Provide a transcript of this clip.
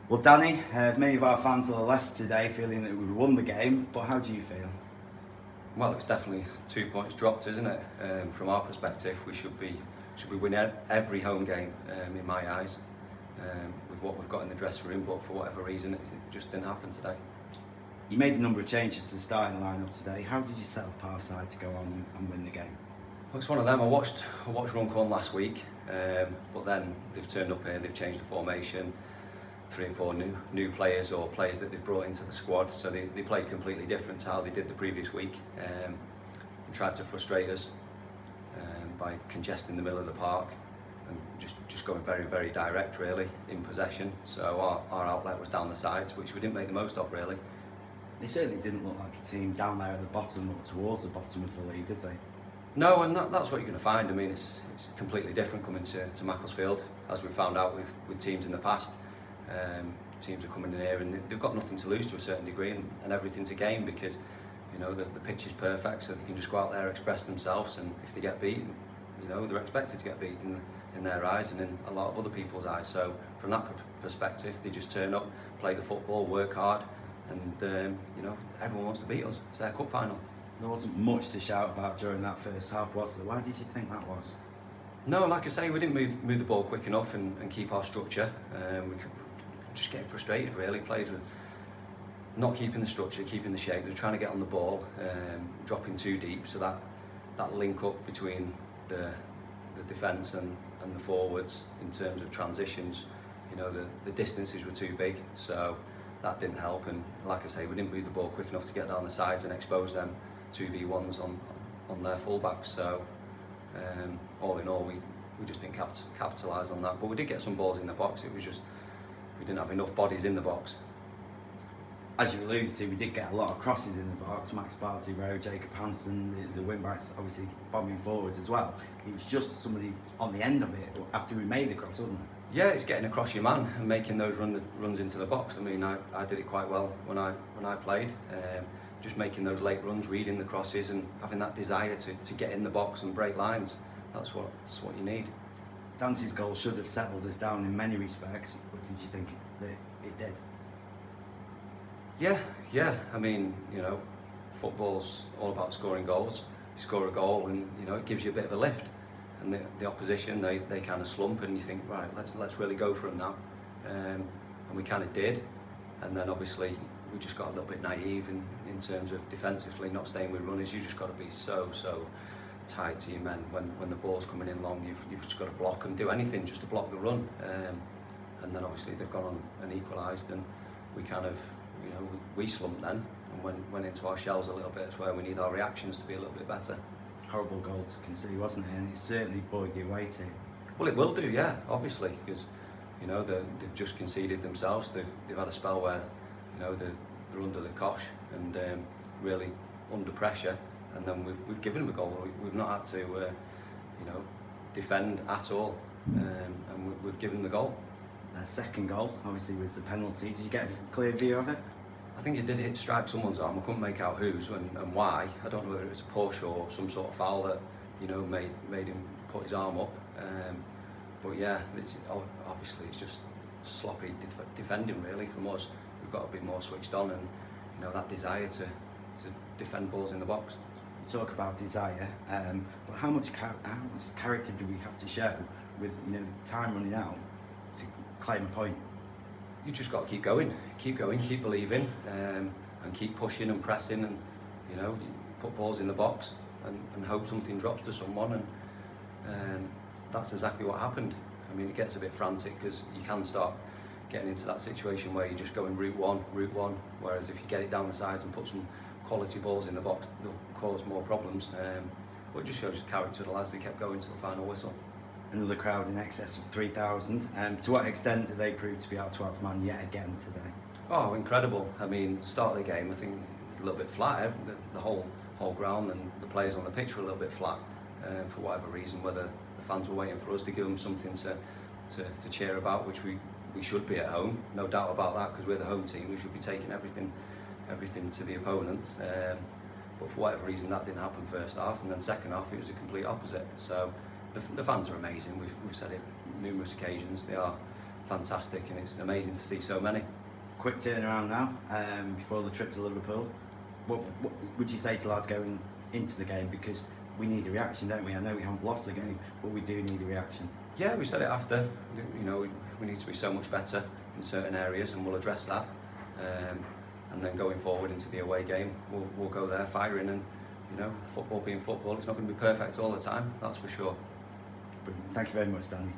Well, Danny, many of our fans will have left today feeling that we won the game, but how do you feel? Well, it's definitely 2 points dropped, isn't it? From our perspective, we should be winning every home game in my eyes, with what we've got in the dressing room. But for whatever reason, it just didn't happen today. You made a number of changes to the starting lineup today. How did you set up our side to go on and win the game? Well, it's one of them. I watched Runcorn last week, but then they've turned up here. They've changed the formation. 3 or 4 new players or players that they've brought into the squad, so they played completely different to how they did the previous week, and tried to frustrate us by congesting the middle of the park and just going very direct really in possession. So our outlet was down the sides, which we didn't make the most of really. They certainly didn't look like a team down there at the bottom, up towards the bottom of the league, did they? No, and that's what you're going to find. I mean, it's completely different coming to Macclesfield, as we've found out with teams in the past. Teams are coming in here and they've got nothing to lose to a certain degree and everything to gain, because you know the pitch is perfect, so they can just go out there, express themselves, and if they get beaten, you know they're expected to get beaten in their eyes and in a lot of other people's eyes. So from that perspective, they just turn up, play the football, work hard, and you know everyone wants to beat us. It's their cup final. There wasn't much to shout about during that first half, was there? Why did you think that was? No, like I say, we didn't move the ball quick enough and keep our structure. We could just getting frustrated really. Players were not keeping the structure, keeping the shape. They were trying to get on the ball, dropping too deep, so that link up between the defence and the forwards in terms of transitions, you know, the distances were too big, so that didn't help. And like I say, we didn't move the ball quick enough to get down the sides and expose them 2v1s on their fullbacks. So all in all, we just didn't capitalise on that. But we did get some balls in the box. It was just we didn't have enough bodies in the box. As you alluded to, we did get a lot of crosses in the box. Max Bartley Rowe, Jacob Hansen, the wing-backs obviously bombing forward as well. It was just somebody on the end of it after we made the cross, wasn't it? Yeah, it's getting across your man and making those runs into the box. I mean, I did it quite well when I played. Just making those late runs, reading the crosses, and having that desire to get in the box and break lines. That's what you need. Dancy's goal should have settled us down in many respects, but did you think that it did? Yeah. I mean, you know, football's all about scoring goals. You score a goal, and you know it gives you a bit of a lift. And the opposition, they kind of slump, and you think, right, let's really go for them now. And we kind of did. And then obviously we just got a little bit naive in terms of defensively not staying with runners. You just got to be so tight to your men when the ball's coming in long. You've just got to block and do anything just to block the run. And then obviously they've gone on and equalised, and we kind of, you know, we slumped then and went into our shells a little bit. It's where we need our reactions to be a little bit better. Horrible goal to concede, wasn't it? And it certainly buoyed the away team. Well, it will do, yeah, obviously, because you know they've just conceded themselves. They've had a spell where you know they're under the cosh and really under pressure, and then we've given them a goal. We've not had to you know defend at all, and we've given them the goal. Their second goal obviously was the penalty. Did you get a clear view of it? I think it did strike someone's arm. I couldn't make out whose and why. I don't know whether it was a push or some sort of foul that you know made him put his arm up. But yeah, obviously it's just sloppy defending really from us. We've got to be more switched on, and you know that desire to defend balls in the box. You talk about desire, but how much character do we have to show with time running out to claim a point? You just got to keep going, keep believing, and keep pushing and pressing, and you know put balls in the box and hope something drops to someone, and that's exactly what happened. I mean, it gets a bit frantic because you can start getting into that situation where you're just going route one, whereas if you get it down the sides and put some quality balls in the box, they'll cause more problems. But it just shows the character of the lads. They kept going to the final whistle. Another crowd in excess of 3,000. To what extent did they prove to be our 12th man yet again today? Oh, incredible. I mean, start of the game, I think a little bit flat. The whole ground and the players on the pitch were a little bit flat for whatever reason, whether the fans were waiting for us to give them something to cheer about, which we should be at home, no doubt about that, because we're the home team. We should be taking everything to the opponent. But for whatever reason, that didn't happen first half, and then second half it was the complete opposite. So the fans are amazing. We've said it numerous occasions. They are fantastic, and it's amazing to see so many. Quick turnaround now, before the trip to Liverpool. What would you say to lads going into the game? Because we need a reaction, don't we? I know we haven't lost the game, but we do need a reaction. Yeah, we said it after. You know, we need to be so much better in certain areas, and we'll address that. And then going forward into the away game, we'll go there firing. And you know, football being football, it's not going to be perfect all the time. That's for sure. Brilliant. Thank you very much, Danny.